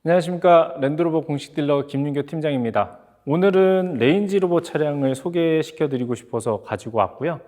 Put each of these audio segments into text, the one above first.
안녕하십니까. 랜드로버 공식 딜러 김윤교 팀장입니다. 오늘은 레인지로버 차량을 소개시켜 드리고 싶어서 가지고 왔고요.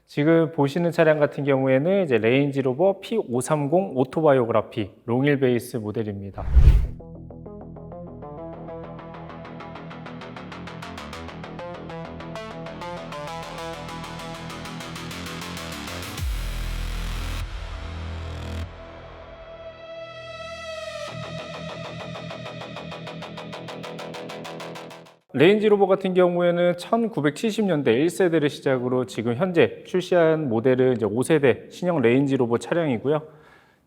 지금 보시는 차량 같은 경우에는 이제 레인지로버 P530 오토바이오그라피 롱휠 베이스 모델입니다. 레인지로버 같은 경우에는 1970년대 1세대를 시작으로 지금 현재 출시한 모델은 이제 5세대 신형 레인지로버 차량이고요.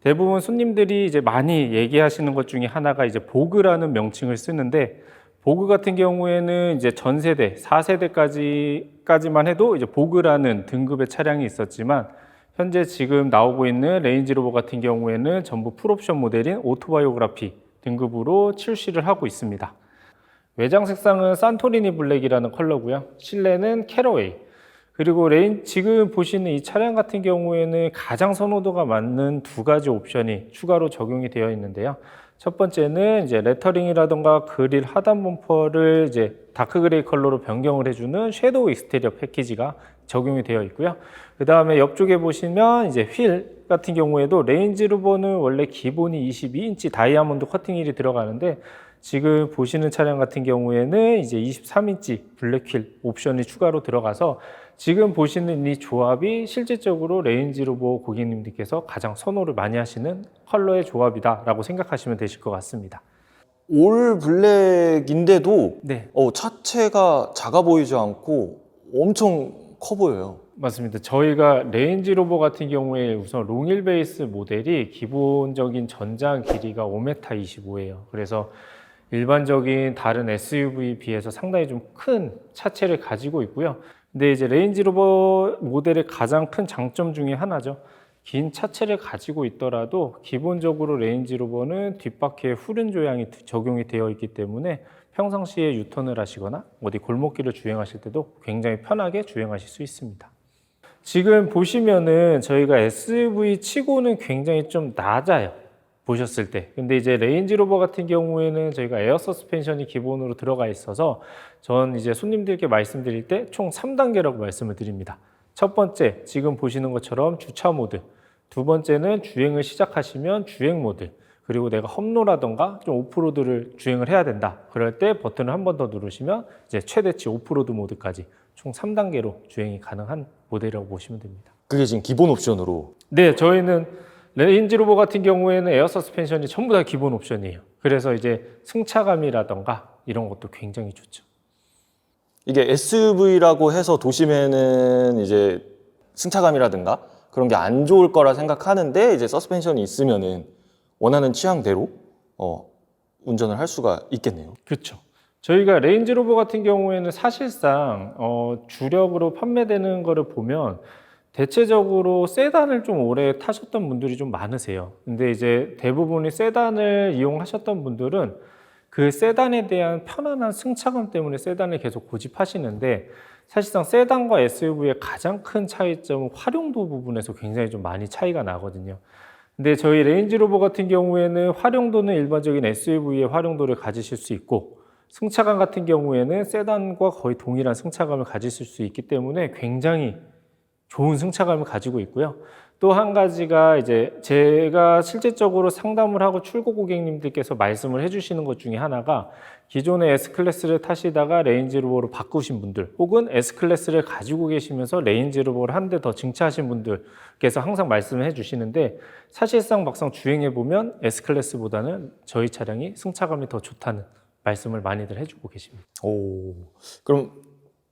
대부분 손님들이 이제 많이 얘기하시는 것 중에 하나가 이제 보그라는 명칭을 쓰는데, 보그 같은 경우에는 이제 전 세대 4세대까지만 해도 이제 보그라는 등급의 차량이 있었지만, 현재 지금 나오고 있는 레인지로버 같은 경우에는 전부 풀옵션 모델인 오토바이오그라피 등급으로 출시를 하고 있습니다. 외장 색상은 산토리니 블랙이라는 컬러고요. 실내는 캐러웨이. 그리고 지금 보시는 이 차량 같은 경우에는 가장 선호도가 많은 두 가지 옵션이 추가로 적용이 되어 있는데요. 첫 번째는 이제 레터링이라던가 그릴 하단 범퍼를 이제 다크 그레이 컬러로 변경을 해주는 섀도우 익스테리어 패키지가 적용이 되어 있고요. 그 다음에 옆쪽에 보시면 이제 휠 같은 경우에도 레인지로버는 원래 기본이 22인치 다이아몬드 커팅 휠이 들어가는데, 지금 보시는 차량 같은 경우에는 이제 23인치 블랙휠 옵션이 추가로 들어가서 지금 보시는 이 조합이 실질적으로 레인지로버 고객님들께서 가장 선호를 많이 하시는 컬러의 조합이다라고 생각하시면 되실 것 같습니다. 올 블랙인데도 네, 차체가 작아 보이지 않고 엄청 커 보여요. 맞습니다. 저희가 레인지로버 같은 경우에 우선 롱휠 베이스 모델이 기본적인 전장 길이가 5m25예요. 그래서 일반적인 다른 SUV에 비해서 상당히 좀 큰 차체를 가지고 있고요. 근데 이제 레인지로버 모델의 가장 큰 장점 중에 하나죠. 긴 차체를 가지고 있더라도 기본적으로 레인지로버는 뒷바퀴에 후륜 조향이 적용이 되어 있기 때문에 평상시에 유턴을 하시거나 어디 골목길을 주행하실 때도 굉장히 편하게 주행하실 수 있습니다. 지금 보시면은 저희가 SUV 치고는 굉장히 좀 낮아요, 보셨을 때. 근데 이제 레인지로버 같은 경우에는 저희가 에어 서스펜션이 기본으로 들어가 있어서 전 이제 손님들께 말씀드릴 때 총 3단계라고 말씀을 드립니다. 첫 번째, 지금 보시는 것처럼 주차 모드. 두 번째는 주행을 시작하시면 주행 모드. 그리고 내가 험로라던가 좀 오프로드를 주행을 해야 된다. 그럴 때 버튼을 한 번 더 누르시면 이제 최대치 오프로드 모드까지 총 3단계로 주행이 가능한 모델이라고 보시면 됩니다. 그게 지금 기본 옵션으로. 네, 저희는 레인지로버 같은 경우에는 에어 서스펜션이 전부 다 기본 옵션이에요. 그래서 이제 승차감이라던가 이런 것도 굉장히 좋죠. 이게 SUV라고 해서 도심에는 이제 승차감이라든가 그런 게 안 좋을 거라 생각하는데, 이제 서스펜션이 있으면은 원하는 취향대로 운전을 할 수가 있겠네요. 그렇죠. 저희가 레인지로버 같은 경우에는 사실상 주력으로 판매되는 거를 보면 대체적으로 세단을 좀 오래 타셨던 분들이 좀 많으세요. 근데 이제 대부분이 세단을 이용하셨던 분들은 그 세단에 대한 편안한 승차감 때문에 세단을 계속 고집하시는데, 사실상 세단과 SUV의 가장 큰 차이점은 활용도 부분에서 굉장히 좀 많이 차이가 나거든요. 근데 저희 레인지로버 같은 경우에는 활용도는 일반적인 SUV의 활용도를 가지실 수 있고, 승차감 같은 경우에는 세단과 거의 동일한 승차감을 가지실 수 있기 때문에 굉장히 좋은 승차감을 가지고 있고요. 또 한 가지가 이제 제가 실질적으로 상담을 하고 출고 고객님들께서 말씀을 해주시는 것 중에 하나가, 기존의 S클래스를 타시다가 레인지로버로 바꾸신 분들, 혹은 S클래스를 가지고 계시면서 레인지로버를 한 대 더 증차하신 분들께서 항상 말씀을 해주시는데, 사실상 막상 주행해보면 S클래스보다는 저희 차량이 승차감이 더 좋다는 말씀을 많이들 해주고 계십니다. 오, 그럼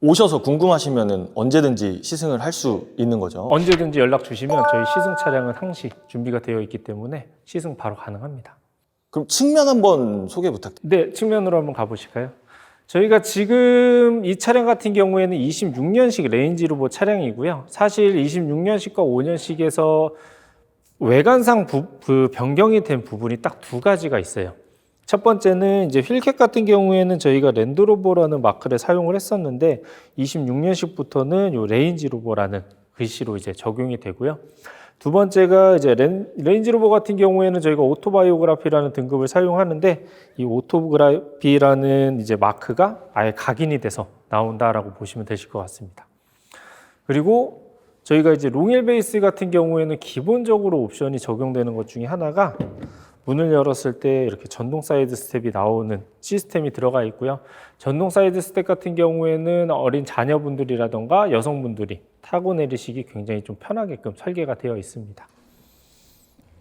오셔서 궁금하시면은 언제든지 시승을 할 수 있는 거죠? 언제든지 연락 주시면 저희 시승 차량은 항시 준비가 되어 있기 때문에 시승 바로 가능합니다. 그럼 측면 한번 소개 부탁드립니다. 네, 측면으로 한번 가보실까요? 저희가 지금 이 차량 같은 경우에는 26년식 레인지로버 차량이고요. 사실 26년식과 5년식에서 외관상 변경이 된 부분이 딱 두 가지가 있어요. 첫 번째는 이제 휠캡 같은 경우에는 저희가 랜드로버라는 마크를 사용을 했었는데, 26년식부터는 요 레인지로버라는 글씨로 이제 적용이 되고요. 두 번째가 이제 레인지로버 같은 경우에는 저희가 오토바이오그라피라는 등급을 사용하는데 이 오토그라피라는 이제 마크가 아예 각인이 돼서 나온다라고 보시면 되실 것 같습니다. 그리고 저희가 이제 롱휠 베이스 같은 경우에는 기본적으로 옵션이 적용되는 것 중에 하나가 문을 열었을 때 이렇게 전동 사이드 스텝이 나오는 시스템이 들어가 있고요. 전동 사이드 스텝 같은 경우에는 어린 자녀분들이라던가 여성분들이 타고 내리시기 굉장히 좀 편하게끔 설계가 되어 있습니다.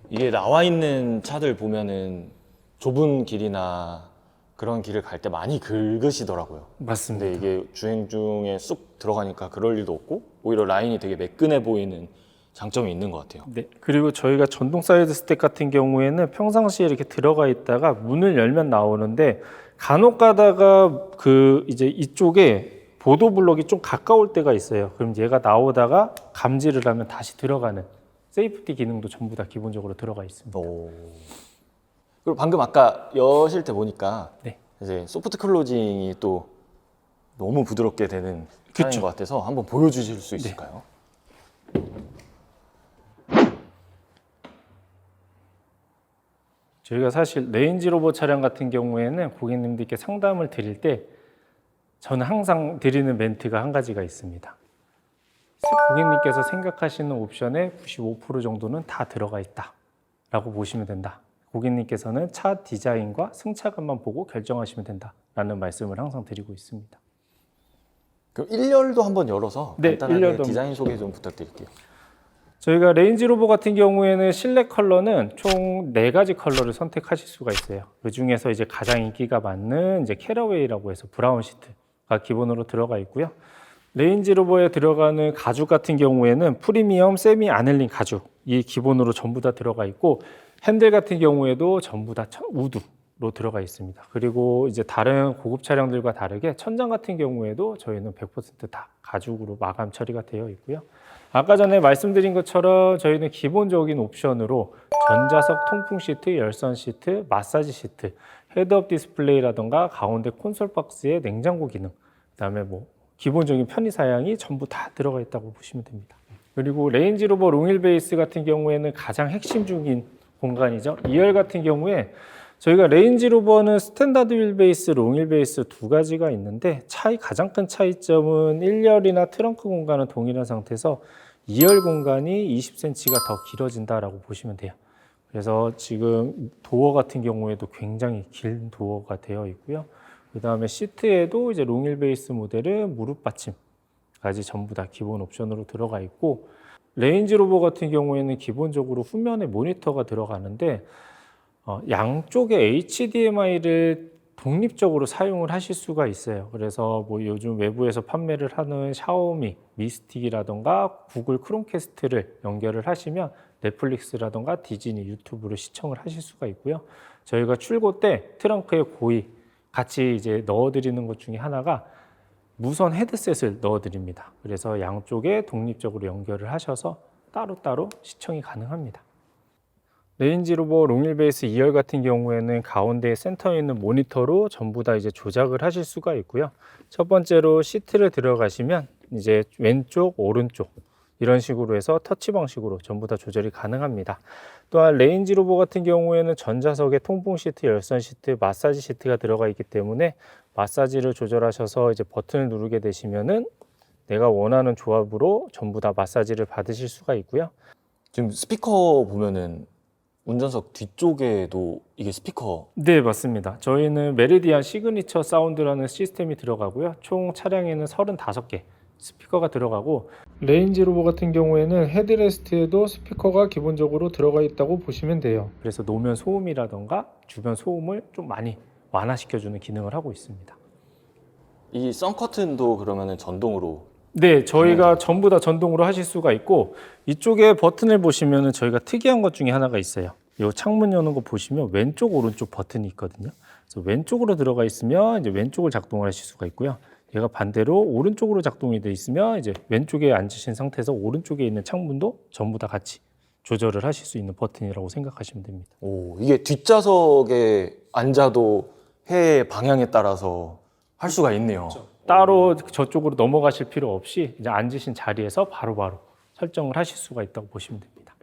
이게 나와 있는 차들 보면은 좁은 길이나 그런 길을 갈 때 많이 긁으시더라고요. 맞습니다. 근데 이게 주행 중에 쑥 들어가니까 그럴 일도 없고 오히려 라인이 되게 매끈해 보이는 장점이 있는 것 같아요. 네, 그리고 저희가 전동 사이드 스텝 같은 경우에는 평상시에 이렇게 들어가 있다가 문을 열면 나오는데 간혹 가다가 그 이제 이쪽에 보도 블록이 좀 가까울 때가 있어요. 그럼 얘가 나오다가 감지를 하면 다시 들어가는 세이프티 기능도 전부 다 기본적으로 들어가 있습니다. 오. 그리고 방금 아까 여실 때 보니까 네. 이제 소프트 클로징이 또 너무 부드럽게 되는 차량인 그쵸. 것 같아서 한번 보여주실 수 있을까요? 저희가 사실 레인지로버 차량 같은 경우에는 고객님들께 상담을 드릴 때 저는 항상 드리는 멘트가 한 가지가 있습니다. 고객님께서 생각하시는 옵션의 95% 정도는 다 들어가 있다 라고 보시면 된다. 고객님께서는 차 디자인과 승차감만 보고 결정하시면 된다라는 말씀을 항상 드리고 있습니다. 그럼 1열도 한번 열어서 네, 간단하게 1열도 디자인 소개 좀 부탁드릴게요. 저희가 레인지로버 같은 경우에는 실내 컬러는 총 4가지 컬러를 선택하실 수가 있어요. 그 중에서 이제 가장 인기가 많은 이제 캐러웨이라고 해서 브라운 시트가 기본으로 들어가 있고요. 레인지로버에 들어가는 가죽 같은 경우에는 프리미엄 세미 아넬린 가죽이 기본으로 전부 다 들어가 있고 핸들 같은 경우에도 전부 다 우드로 들어가 있습니다. 그리고 이제 다른 고급 차량들과 다르게 천장 같은 경우에도 저희는 100%다 가죽으로 마감 처리가 되어 있고요. 아까 전에 말씀드린 것처럼 저희는 기본적인 옵션으로 전자석 통풍 시트, 열선 시트, 마사지 시트, 헤드업 디스플레이라던가 가운데 콘솔 박스에 냉장고 기능, 그다음에 뭐 기본적인 편의 사양이 전부 다 들어가 있다고 보시면 됩니다. 그리고 레인지로버 롱휠 베이스 같은 경우에는 가장 핵심 중인 공간이죠. 2열 같은 경우에 저희가 레인지로버는 스탠다드 휠 베이스, 롱휠 베이스 두 가지가 있는데 가장 큰 차이점은 1열이나 트렁크 공간은 동일한 상태에서 2열 공간이 20cm가 더 길어진다라고 보시면 돼요. 그래서 지금 도어 같은 경우에도 굉장히 긴 도어가 되어 있고요. 그 다음에 시트에도 이제 롱휠 베이스 모델은 무릎 받침까지 전부 다 기본 옵션으로 들어가 있고 레인지로버 같은 경우에는 기본적으로 후면에 모니터가 들어가는데 양쪽에 HDMI를 독립적으로 사용을 하실 수가 있어요. 그래서 뭐 요즘 외부에서 판매를 하는 샤오미 미스틱이라던가 구글 크롬캐스트를 연결을 하시면 넷플릭스라던가 디즈니 유튜브를 시청을 하실 수가 있고요. 저희가 출고 때 트렁크에 고이 같이 이제 넣어드리는 것 중에 하나가 무선 헤드셋을 넣어드립니다. 그래서 양쪽에 독립적으로 연결을 하셔서 따로따로 시청이 가능합니다. 레인지로버 롱휠 베이스 2열 같은 경우에는 가운데 센터에 있는 모니터로 전부 다 이제 조작을 하실 수가 있고요. 첫 번째로 시트를 들어가시면 이제 왼쪽, 오른쪽 이런 식으로 해서 터치 방식으로 전부 다 조절이 가능합니다. 또한 레인지로버 같은 경우에는 전자석에 통풍 시트, 열선 시트, 마사지 시트가 들어가 있기 때문에 마사지를 조절하셔서 이제 버튼을 누르게 되시면은 내가 원하는 조합으로 전부 다 마사지를 받으실 수가 있고요. 지금 스피커 보면은 운전석 뒤쪽에도 이게 스피커. 네, 맞습니다. 저희는 메리디안 시그니처 사운드라는 시스템이 들어가고요. 총 차량에는 35개 스피커가 들어가고 레인지로버 같은 경우에는 헤드레스트에도 스피커가 기본적으로 들어가 있다고 보시면 돼요. 그래서 노면 소음이라던가 주변 소음을 좀 많이 완화시켜주는 기능을 하고 있습니다. 이 선커튼도 그러면은 전동으로. 네, 저희가 전부 다 전동으로 하실 수가 있고 이쪽에 버튼을 보시면은 저희가 특이한 것 중에 하나가 있어요. 이 창문 여는 거 보시면 왼쪽 오른쪽 버튼이 있거든요. 그래서 왼쪽으로 들어가 있으면 이제 왼쪽을 작동을 하실 수가 있고요. 얘가 반대로 오른쪽으로 작동이 돼 있으면 이제 왼쪽에 앉으신 상태에서 오른쪽에 있는 창문도 전부 다 같이 조절을 하실 수 있는 버튼이라고 생각하시면 됩니다. 오, 이게 뒷좌석에 앉아도 해 방향에 따라서 할 수가 있네요. 그렇죠. 따로 저쪽으로 넘어가실 필요 없이 이제 앉으신 자리에서 바로바로 설정을 하실 수가 있다고 보시면 됩니다.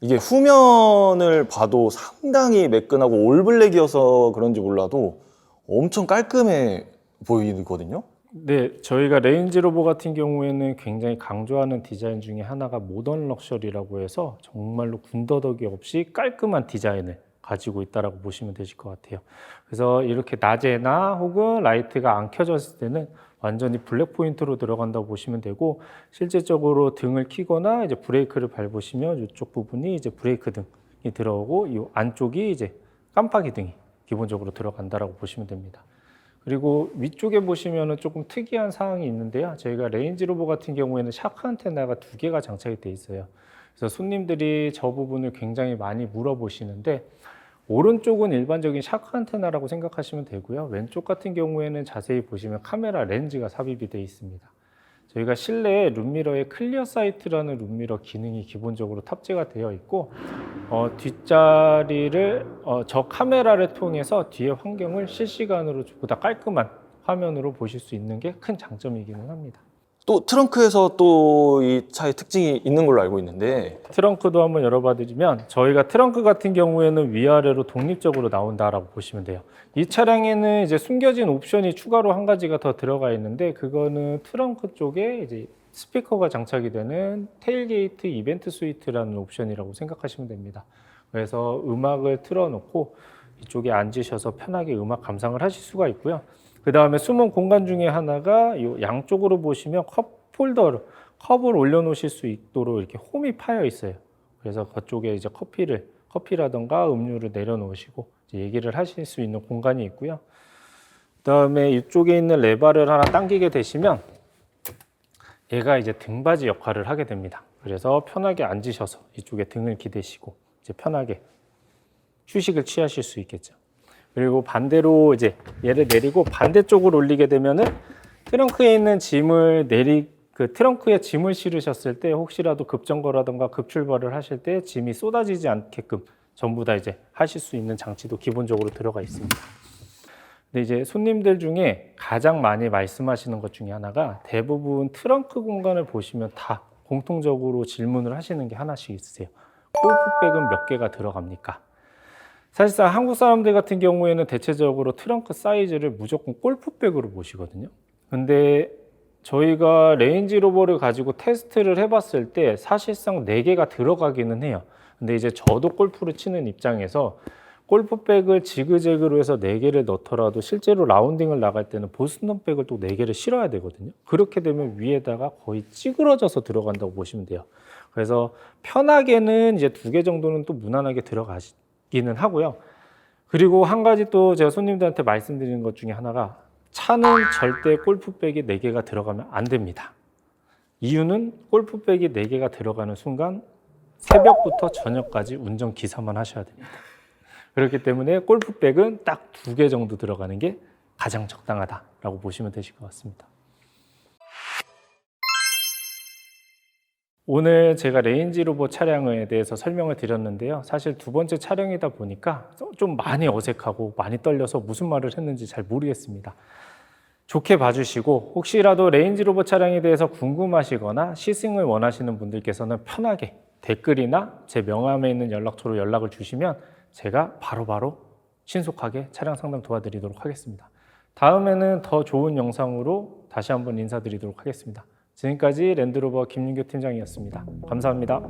이게 후면을 봐도 상당히 매끈하고 올블랙이어서 그런지 몰라도 엄청 깔끔해 보이거든요. 네, 저희가 레인지로버 같은 경우에는 굉장히 강조하는 디자인 중에 하나가 모던 럭셔리라고 해서 정말로 군더더기 없이 깔끔한 디자인을 가지고 있다라고 보시면 되실 것 같아요. 그래서 이렇게 낮에나 혹은 라이트가 안 켜졌을 때는 완전히 블랙 포인트로 들어간다고 보시면 되고, 실질적으로 등을 켜거나 이제 브레이크를 밟으시면 이쪽 부분이 이제 브레이크 등이 들어오고 이 안쪽이 이제 깜빡이 등이 기본적으로 들어간다라고 보시면 됩니다. 그리고 위쪽에 보시면은 조금 특이한 사항이 있는데요. 저희가 레인지로버 같은 경우에는 샤크 안테나가 2개가 장착이 돼 있어요. 그래서 손님들이 저 부분을 굉장히 많이 물어보시는데, 오른쪽은 일반적인 샤크 안테나라고 생각하시면 되고요. 왼쪽 같은 경우에는 자세히 보시면 카메라 렌즈가 삽입이 되어 있습니다. 저희가 실내에 룸미러에 클리어 사이트라는 룸미러 기능이 기본적으로 탑재가 되어 있고, 뒷자리를 저 카메라를 통해서 뒤의 환경을 실시간으로 보다 깔끔한 화면으로 보실 수 있는 게 큰 장점이기는 합니다. 또 트렁크에서 또 이 차의 특징이 있는 걸로 알고 있는데, 트렁크도 한번 열어봐 드리면, 저희가 트렁크 같은 경우에는 위아래로 독립적으로 나온다라고 보시면 돼요. 이 차량에는 이제 숨겨진 옵션이 추가로 한 가지가 더 들어가 있는데, 그거는 트렁크 쪽에 이제 스피커가 장착이 되는 테일게이트 이벤트 스위트라는 옵션이라고 생각하시면 됩니다. 그래서 음악을 틀어놓고 이쪽에 앉으셔서 편하게 음악 감상을 하실 수가 있고요. 그 다음에 숨은 공간 중에 하나가 이 양쪽으로 보시면 컵을 올려놓으실 수 있도록 이렇게 홈이 파여 있어요. 그래서 그쪽에 이제 커피라던가 음료를 내려놓으시고 이제 얘기를 하실 수 있는 공간이 있고요. 그 다음에 이쪽에 있는 레바를 하나 당기게 되시면 얘가 이제 등받이 역할을 하게 됩니다. 그래서 편하게 앉으셔서 이쪽에 등을 기대시고 이제 편하게 휴식을 취하실 수 있겠죠. 그리고 반대로 이제 얘를 내리고 반대쪽으로 올리게 되면은 트렁크에 있는 짐을 트렁크에 짐을 실으셨을 때 혹시라도 급정거라든가 급출발을 하실 때 짐이 쏟아지지 않게끔 전부 다 이제 하실 수 있는 장치도 기본적으로 들어가 있습니다. 근데 이제 손님들 중에 가장 많이 말씀하시는 것 중에 하나가, 대부분 트렁크 공간을 보시면 다 공통적으로 질문을 하시는 게 하나씩 있으세요. 골프백은 몇 개가 들어갑니까? 사실상 한국 사람들 같은 경우에는 대체적으로 트렁크 사이즈를 무조건 골프백으로 보시거든요. 근데 저희가 레인지로버를 가지고 테스트를 해봤을 때 사실상 4개가 들어가기는 해요. 근데 이제 저도 골프를 치는 입장에서 골프백을 지그재그로 해서 4개를 넣더라도 실제로 라운딩을 나갈 때는 보스턴백을 또 4개를 실어야 되거든요. 그렇게 되면 위에다가 거의 찌그러져서 들어간다고 보시면 돼요. 그래서 편하게는 이제 2개 정도는 또 무난하게 들어가기는 하고요. 그리고 한 가지 또 제가 손님들한테 말씀드리는 것 중에 하나가, 차는 절대 골프백이 4개가 들어가면 안 됩니다. 이유는 골프백이 4개가 들어가는 순간 새벽부터 저녁까지 운전기사만 하셔야 됩니다. 그렇기 때문에 골프백은 딱 2개 정도 들어가는 게 가장 적당하다라고 보시면 되실 것 같습니다. 오늘 제가 레인지로버 차량에 대해서 설명을 드렸는데요. 사실 2번째 촬영이다 보니까 좀 많이 어색하고 많이 떨려서 무슨 말을 했는지 잘 모르겠습니다. 좋게 봐주시고, 혹시라도 레인지로버 차량에 대해서 궁금하시거나 시승을 원하시는 분들께서는 편하게 댓글이나 제 명함에 있는 연락처로 연락을 주시면 제가 바로바로 신속하게 차량 상담 도와드리도록 하겠습니다. 다음에는 더 좋은 영상으로 다시 한번 인사드리도록 하겠습니다. 지금까지 랜드로버 김윤교 팀장이었습니다. 감사합니다.